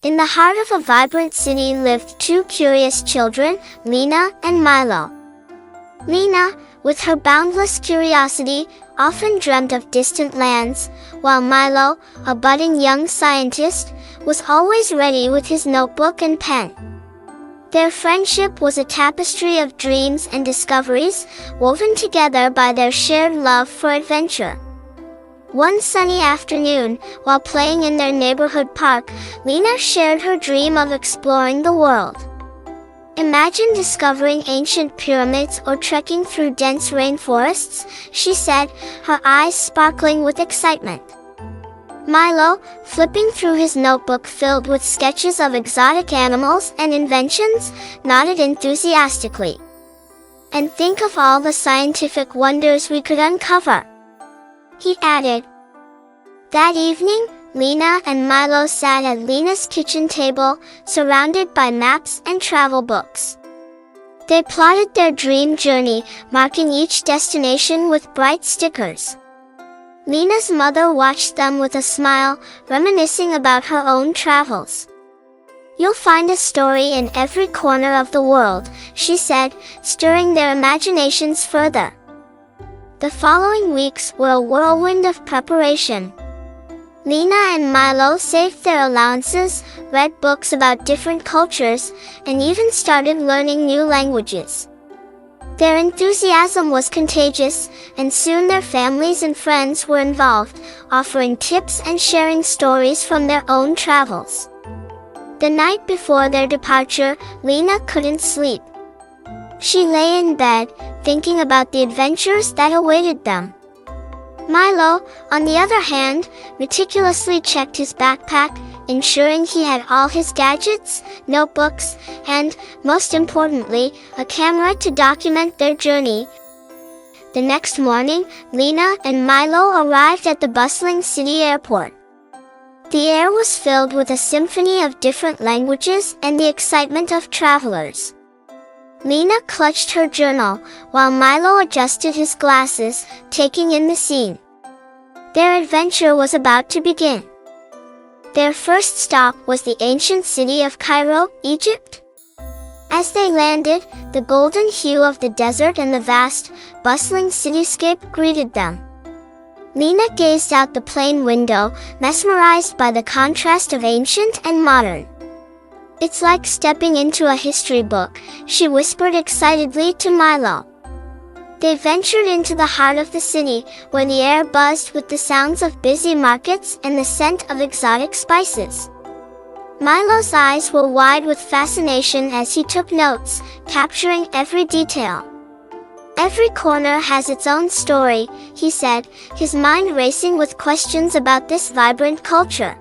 In the heart of a vibrant city lived two curious children, Lina and Milo. Lina, with her boundless curiosity, often dreamt of distant lands, while Milo, a budding young scientist, was always ready with his notebook and pen. Their friendship was a tapestry of dreams and discoveries, woven together by their shared love for adventure. One sunny afternoon, while playing in their neighborhood park, Lina shared her dream of exploring the world. "Imagine discovering ancient pyramids or trekking through dense rainforests," she said, her eyes sparkling with excitement. Milo, flipping through his notebook filled with sketches of exotic animals and inventions, nodded enthusiastically. "And think of all the scientific wonders we could uncover," he added. That evening, Lina and Milo sat at Lina's kitchen table, surrounded by maps and travel books. They plotted their dream journey, marking each destination with bright stickers. Lina's mother watched them with a smile, reminiscing about her own travels. "You'll find a story in every corner of the world," she said, stirring their imaginations further. The following weeks were a whirlwind of preparation. Lina and Milo saved their allowances, read books about different cultures, and even started learning new languages. Their enthusiasm was contagious, and soon their families and friends were involved, offering tips and sharing stories from their own travels. The night before their departure, Lina couldn't sleep. She lay in bed, thinking about the adventures that awaited them. Milo, on the other hand, meticulously checked his backpack, ensuring he had all his gadgets, notebooks, and, most importantly, a camera to document their journey. The next morning, Lina and Milo arrived at the bustling city airport. The air was filled with a symphony of different languages and the excitement of travelers. Lina clutched her journal, while Milo adjusted his glasses, taking in the scene. Their adventure was about to begin. Their first stop was the ancient city of Cairo, Egypt. As they landed, the golden hue of the desert and the vast, bustling cityscape greeted them. Lina gazed out the plane window, mesmerized by the contrast of ancient and modern. "It's like stepping into a history book," she whispered excitedly to Milo. They ventured into the heart of the city, where the air buzzed with the sounds of busy markets and the scent of exotic spices. Milo's eyes were wide with fascination as he took notes, capturing every detail. "Every corner has its own story," he said, his mind racing with questions about this vibrant culture.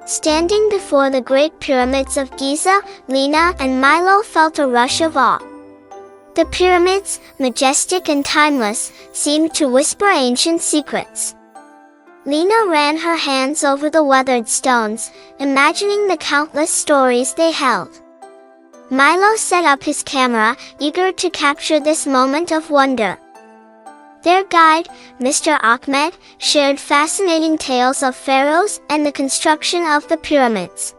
Standing before the Great Pyramids of Giza, Lina and Milo felt a rush of awe. The pyramids, majestic and timeless, seemed to whisper ancient secrets. Lina ran her hands over the weathered stones, imagining the countless stories they held. Milo set up his camera, eager to capture this moment of wonder. Their guide, Mr. Ahmed, shared fascinating tales of pharaohs and the construction of the pyramids.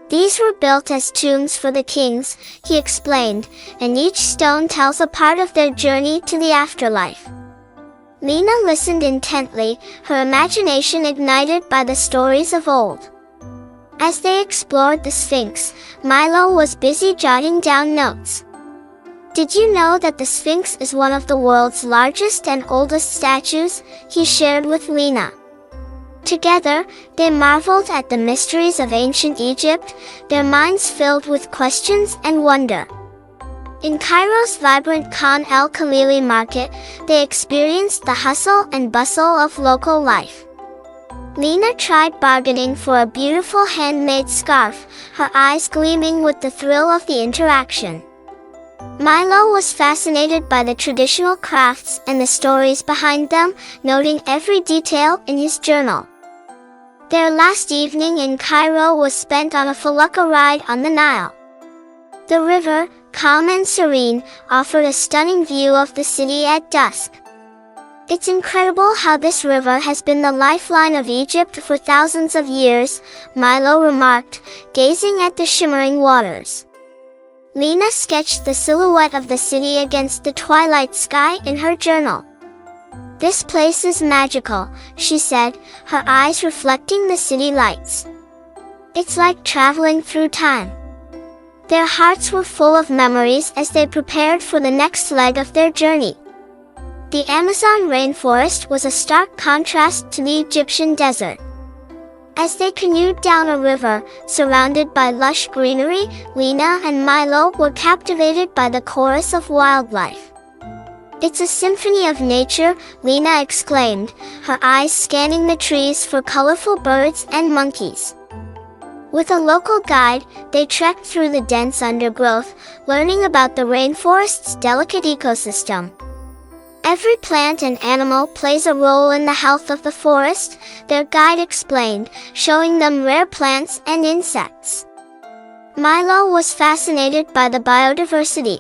"These were built as tombs for the kings," he explained, "and each stone tells a part of their journey to the afterlife." Lina listened intently, her imagination ignited by the stories of old. As they explored the Sphinx, Milo was busy jotting down notes. "Did you know that the Sphinx is one of the world's largest and oldest statues?" he shared with Lina. Together, they marveled at the mysteries of ancient Egypt, their minds filled with questions and wonder. In Cairo's vibrant Khan el-Khalili market, they experienced the hustle and bustle of local life. Lina tried bargaining for a beautiful handmade scarf, her eyes gleaming with the thrill of the interaction. Milo was fascinated by the traditional crafts and the stories behind them, noting every detail in his journal. Their last evening in Cairo was spent on a felucca ride on the Nile. The river, calm and serene, offered a stunning view of the city at dusk. It's incredible how this river has been the lifeline of Egypt for thousands of years, Milo remarked, gazing at the shimmering waters. Lina sketched the silhouette of the city against the twilight sky in her journal. This place is magical, she said, her eyes reflecting the city lights. It's like traveling through time. Their hearts were full of memories as they prepared for the next leg of their journey. The Amazon rainforest was a stark contrast to the Egyptian desert. As they canoed down a river, surrounded by lush greenery, Lina and Milo were captivated by the chorus of wildlife. "It's a symphony of nature," Lina exclaimed, her eyes scanning the trees for colorful birds and monkeys. With a local guide, they trekked through the dense undergrowth, learning about the rainforest's delicate ecosystem. "Every plant and animal plays a role in the health of the forest," their guide explained, showing them rare plants and insects. Milo was fascinated by the biodiversity.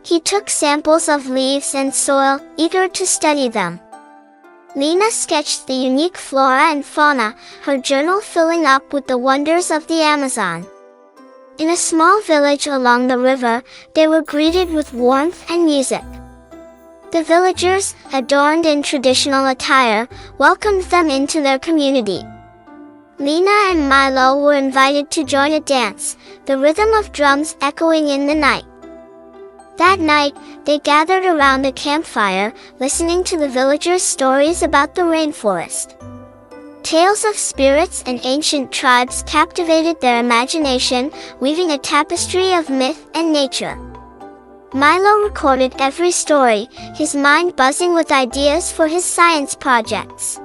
He took samples of leaves and soil, eager to study them. Lina sketched the unique flora and fauna, her journal filling up with the wonders of the Amazon. In a small village along the river, they were greeted with warmth and music. The villagers, adorned in traditional attire, welcomed them into their community. Lina and Milo were invited to join a dance, the rhythm of drums echoing in the night. That night, they gathered around a campfire, listening to the villagers' stories about the rainforest. Tales of spirits and ancient tribes captivated their imagination, weaving a tapestry of myth and nature. Milo recorded every story, his mind buzzing with ideas for his science projects.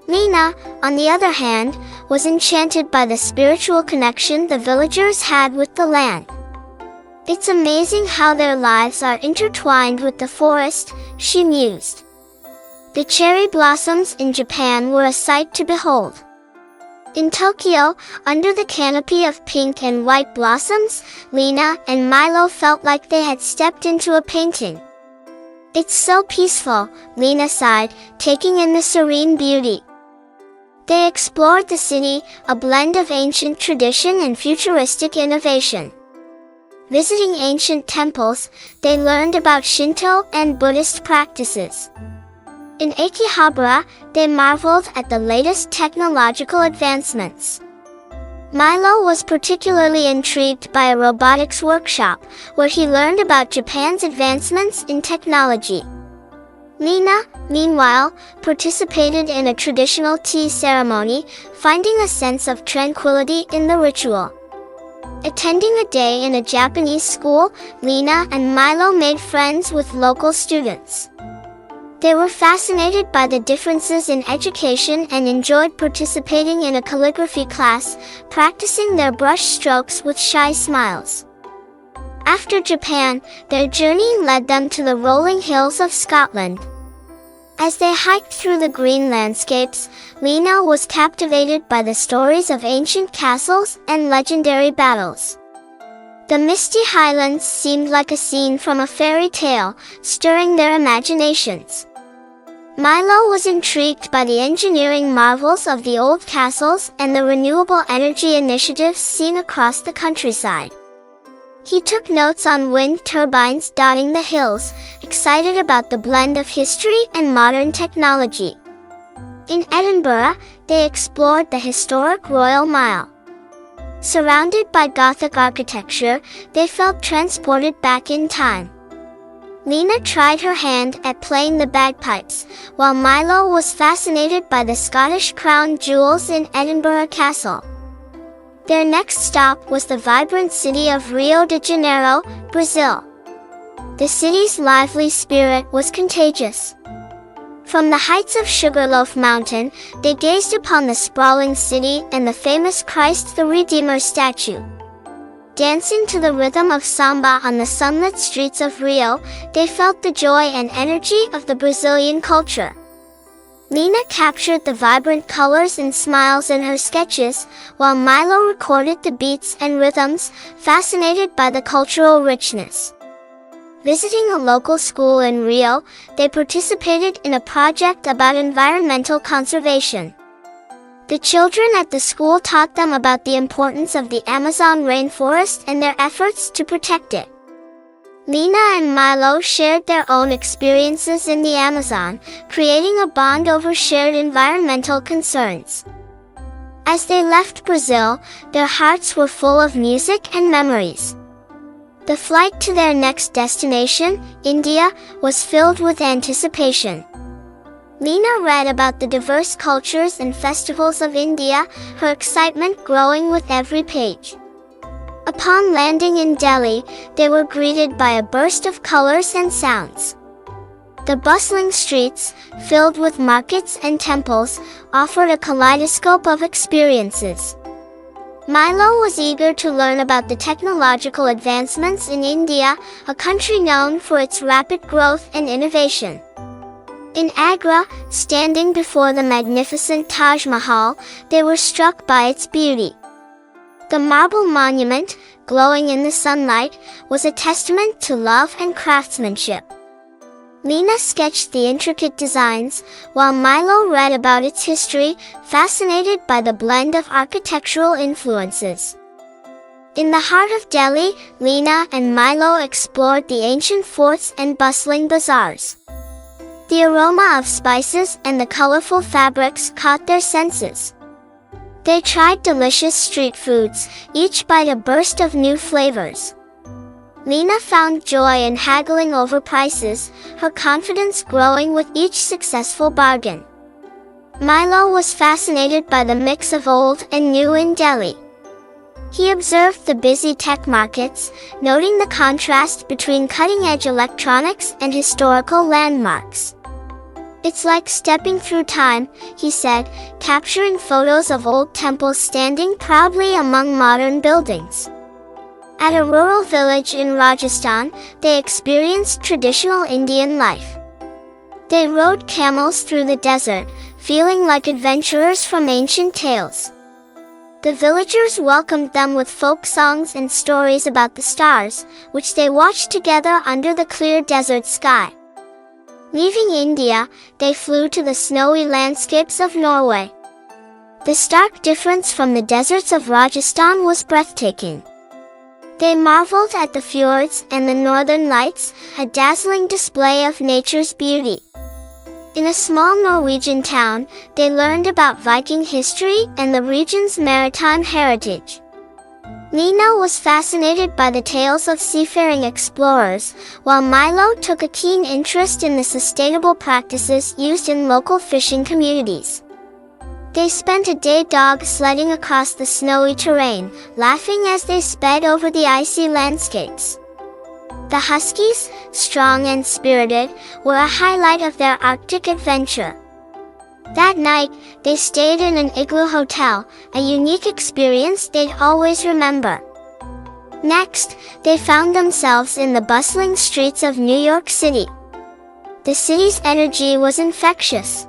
Lina, on the other hand, was enchanted by the spiritual connection the villagers had with the land. "It's amazing how their lives are intertwined with the forest," she mused. The cherry blossoms in Japan were a sight to behold. In Tokyo, under the canopy of pink and white blossoms, Lina and Milo felt like they had stepped into a painting. "It's so peaceful," Lina sighed, taking in the serene beauty. They explored the city, a blend of ancient tradition and futuristic innovation. Visiting ancient temples, they learned about Shinto and Buddhist practices. In Akihabara, they marveled at the latest technological advancements. Milo was particularly intrigued by a robotics workshop, where he learned about Japan's advancements in technology. Lina, meanwhile, participated in a traditional tea ceremony, finding a sense of tranquility in the ritual. Attending a day in a Japanese school, Lina and Milo made friends with local students. They were fascinated by the differences in education and enjoyed participating in a calligraphy class, practicing their brush strokes with shy smiles. After Japan, their journey led them to the rolling hills of Scotland. As they hiked through the green landscapes, Lina was captivated by the stories of ancient castles and legendary battles. The misty highlands seemed like a scene from a fairy tale, stirring their imaginations. Milo was intrigued by the engineering marvels of the old castles and the renewable energy initiatives seen across the countryside. He took notes on wind turbines dotting the hills, excited about the blend of history and modern technology. In Edinburgh, they explored the historic Royal Mile. Surrounded by Gothic architecture, they felt transported back in time. Lina tried her hand at playing the bagpipes, while Milo was fascinated by the Scottish crown jewels in Edinburgh Castle. Their next stop was the vibrant city of Rio de Janeiro, Brazil. The city's lively spirit was contagious. From the heights of Sugarloaf Mountain, they gazed upon the sprawling city and the famous Christ the Redeemer statue. Dancing to the rhythm of samba on the sunlit streets of Rio, they felt the joy and energy of the Brazilian culture. Lina captured the vibrant colors and smiles in her sketches, while Milo recorded the beats and rhythms, fascinated by the cultural richness. Visiting a local school in Rio, they participated in a project about environmental conservation. The children at the school taught them about the importance of the Amazon rainforest and their efforts to protect it. Lina and Milo shared their own experiences in the Amazon, creating a bond over shared environmental concerns. As they left Brazil, their hearts were full of music and memories. The flight to their next destination, India, was filled with anticipation. Lina read about the diverse cultures and festivals of India, her excitement growing with every page. Upon landing in Delhi, they were greeted by a burst of colors and sounds. The bustling streets, filled with markets and temples, offered a kaleidoscope of experiences. Milo was eager to learn about the technological advancements in India, a country known for its rapid growth and innovation. In Agra, standing before the magnificent Taj Mahal, they were struck by its beauty. The marble monument, glowing in the sunlight, was a testament to love and craftsmanship. Lina sketched the intricate designs, while Milo read about its history, fascinated by the blend of architectural influences. In the heart of Delhi, Lina and Milo explored the ancient forts and bustling bazaars. The aroma of spices and the colorful fabrics caught their senses. They tried delicious street foods, each bite a burst of new flavors. Lina found joy in haggling over prices, her confidence growing with each successful bargain. Milo was fascinated by the mix of old and new in Delhi. He observed the busy tech markets, noting the contrast between cutting-edge electronics and historical landmarks. "It's like stepping through time," he said, capturing photos of old temples standing proudly among modern buildings. At a rural village in Rajasthan, they experienced traditional Indian life. They rode camels through the desert, feeling like adventurers from ancient tales. The villagers welcomed them with folk songs and stories about the stars, which they watched together under the clear desert sky. Leaving India, they flew to the snowy landscapes of Norway. The stark difference from the deserts of Rajasthan was breathtaking. They marveled at the fjords and the northern lights, a dazzling display of nature's beauty. In a small Norwegian town, they learned about Viking history and the region's maritime heritage. Lina was fascinated by the tales of seafaring explorers, while Milo took a keen interest in the sustainable practices used in local fishing communities. They spent a day dog sledding across the snowy terrain, laughing as they sped over the icy landscapes. The Huskies, strong and spirited, were a highlight of their Arctic adventure. That night, they stayed in an igloo hotel, a unique experience they'd always remember. Next, they found themselves in the bustling streets of New York City. The city's energy was infectious.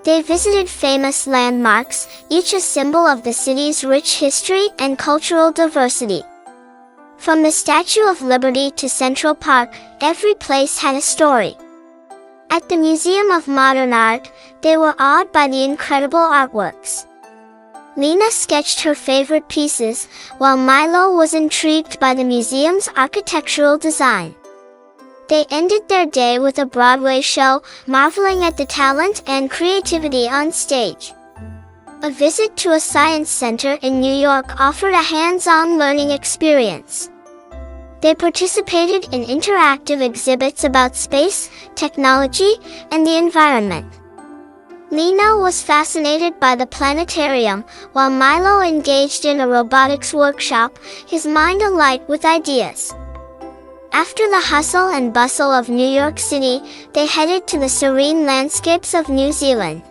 They visited famous landmarks, each a symbol of the city's rich history and cultural diversity. From the Statue of Liberty to Central Park, every place had a story. At the Museum of Modern Art, they were awed by the incredible artworks. Lina sketched her favorite pieces, while Milo was intrigued by the museum's architectural design. They ended their day with a Broadway show, marveling at the talent and creativity on stage. A visit to a science center in New York offered a hands-on learning experience. They participated in interactive exhibits about space, technology, and the environment. Lina was fascinated by the planetarium, while Milo engaged in a robotics workshop, his mind alight with ideas. After the hustle and bustle of New York City, they headed to the serene landscapes of New Zealand.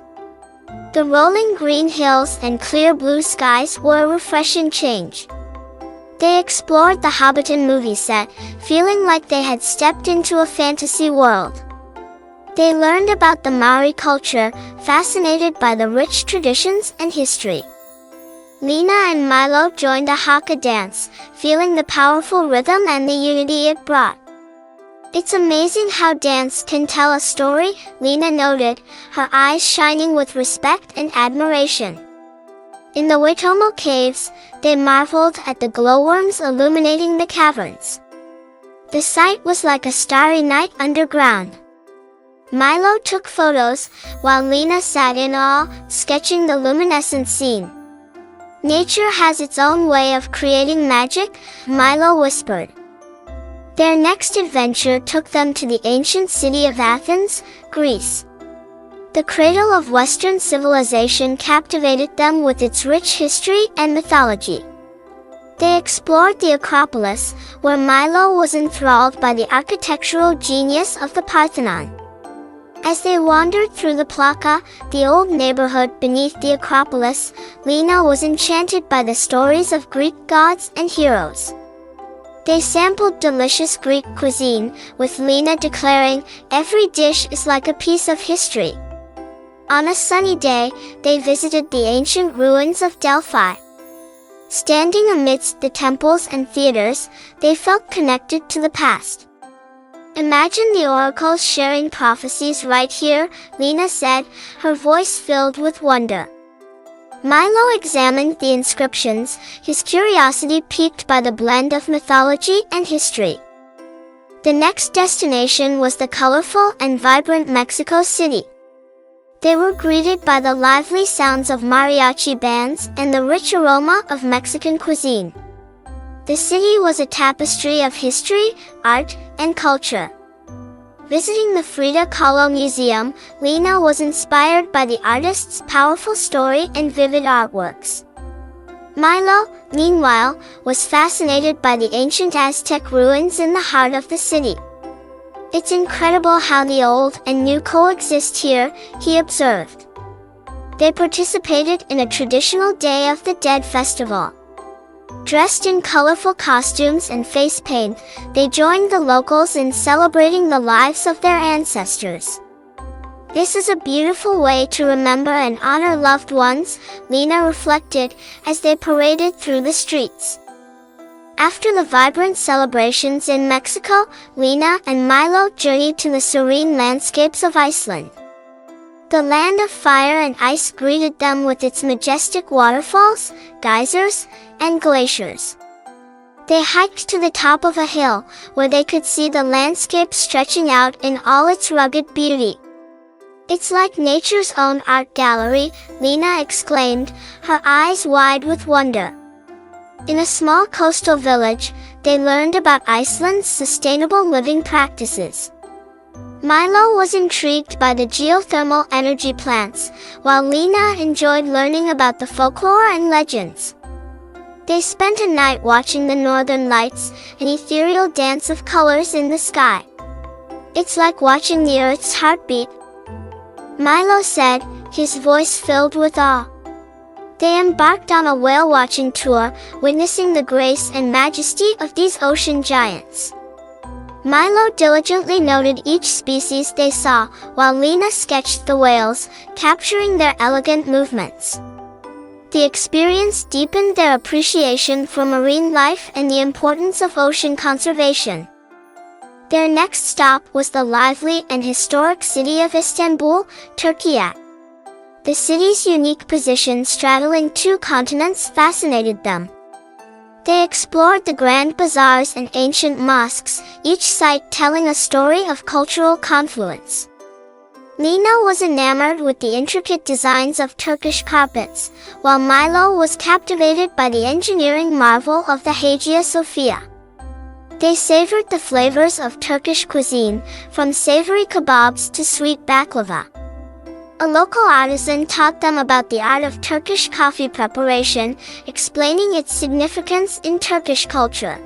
The rolling green hills and clear blue skies were a refreshing change. They explored the Hobbiton movie set, feeling like they had stepped into a fantasy world. They learned about the Maori culture, fascinated by the rich traditions and history. Lina and Milo joined a haka dance, feeling the powerful rhythm and the unity it brought. It's amazing how dance can tell a story, Lina noted, her eyes shining with respect and admiration. In the Witomo caves, they marveled at the glowworms illuminating the caverns. The sight was like a starry night underground. Milo took photos, while Lina sat in awe, sketching the luminescent scene. Nature has its own way of creating magic, Milo whispered. Their next adventure took them to the ancient city of Athens, Greece. The cradle of Western civilization captivated them with its rich history and mythology. They explored the Acropolis, where Milo was enthralled by the architectural genius of the Parthenon. As they wandered through the Plaka, the old neighborhood beneath the Acropolis, Lina was enchanted by the stories of Greek gods and heroes. They sampled delicious Greek cuisine, with Lina declaring, "Every dish is like a piece of history." On a sunny day, they visited the ancient ruins of Delphi. Standing amidst the temples and theaters, they felt connected to the past. "Imagine the oracles sharing prophecies right here," Lina said, her voice filled with wonder. Milo examined the inscriptions, his curiosity piqued by the blend of mythology and history. The next destination was the colorful and vibrant Mexico City. They were greeted by the lively sounds of mariachi bands and the rich aroma of Mexican cuisine. The city was a tapestry of history, art, and culture. Visiting the Frida Kahlo Museum, Lina was inspired by the artist's powerful story and vivid artworks. Milo, meanwhile, was fascinated by the ancient Aztec ruins in the heart of the city. "It's incredible how the old and new coexist here," he observed. They participated in a traditional Day of the Dead festival. Dressed in colorful costumes and face paint, they joined the locals in celebrating the lives of their ancestors. "This is a beautiful way to remember and honor loved ones," Lina reflected, as they paraded through the streets. After the vibrant celebrations in Mexico, Lina and Milo journeyed to the serene landscapes of Iceland. The land of fire and ice greeted them with its majestic waterfalls, geysers, and glaciers. They hiked to the top of a hill, where they could see the landscape stretching out in all its rugged beauty. "It's like nature's own art gallery," Lina exclaimed, her eyes wide with wonder. In a small coastal village, they learned about Iceland's sustainable living practices. Milo was intrigued by the geothermal energy plants, while Lina enjoyed learning about the folklore and legends. They spent a night watching the northern lights, an ethereal dance of colors in the sky. "It's like watching the Earth's heartbeat," Milo said, his voice filled with awe. They embarked on a whale-watching tour, witnessing the grace and majesty of these ocean giants. Milo diligently noted each species they saw, while Lina sketched the whales, capturing their elegant movements. The experience deepened their appreciation for marine life and the importance of ocean conservation. Their next stop was the lively and historic city of Istanbul, Turkey. The city's unique position straddling two continents fascinated them. They explored the grand bazaars and ancient mosques, each site telling a story of cultural confluence. Lina was enamored with the intricate designs of Turkish carpets, while Milo was captivated by the engineering marvel of the Hagia Sophia. They savored the flavors of Turkish cuisine, from savory kebabs to sweet baklava. A local artisan taught them about the art of Turkish coffee preparation, explaining its significance in Turkish culture.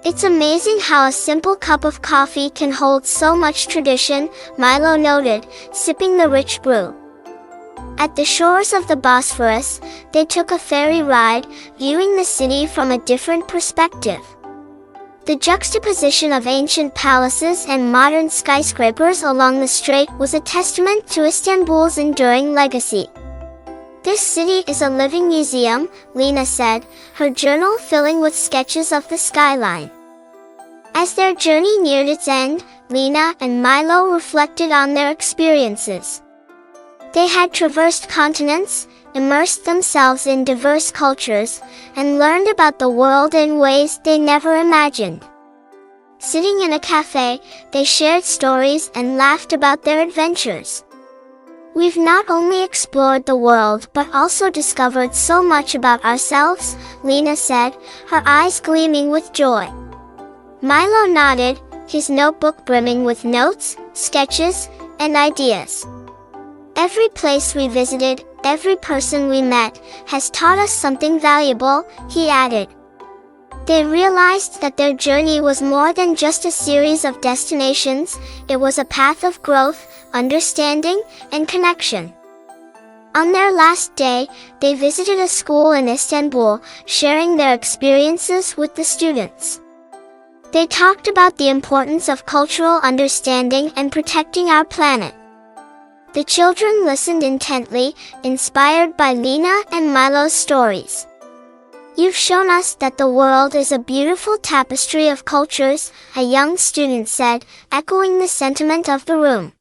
"It's amazing how a simple cup of coffee can hold so much tradition," Milo noted, sipping the rich brew. At the shores of the Bosphorus, they took a ferry ride, viewing the city from a different perspective. The juxtaposition of ancient palaces and modern skyscrapers along the strait was a testament to Istanbul's enduring legacy. "This city is a living museum," Lina said, her journal filling with sketches of the skyline. As their journey neared its end, Lina and Milo reflected on their experiences. They had traversed continents, immersed themselves in diverse cultures, and learned about the world in ways they never imagined. Sitting in a cafe, they shared stories and laughed about their adventures. We've not only explored the world but also discovered so much about ourselves, Lina said, her eyes gleaming with joy. Milo nodded, his notebook brimming with notes, sketches, and ideas. Every place we visited, every person we met, has taught us something valuable, he added. They realized that their journey was more than just a series of destinations, it was a path of growth, understanding, and connection. On their last day, they visited a school in Istanbul, sharing their experiences with the students. They talked about the importance of cultural understanding and protecting our planet. The children listened intently, inspired by Lina and Milo's stories. You've shown us that the world is a beautiful tapestry of cultures, a young student said, echoing the sentiment of the room.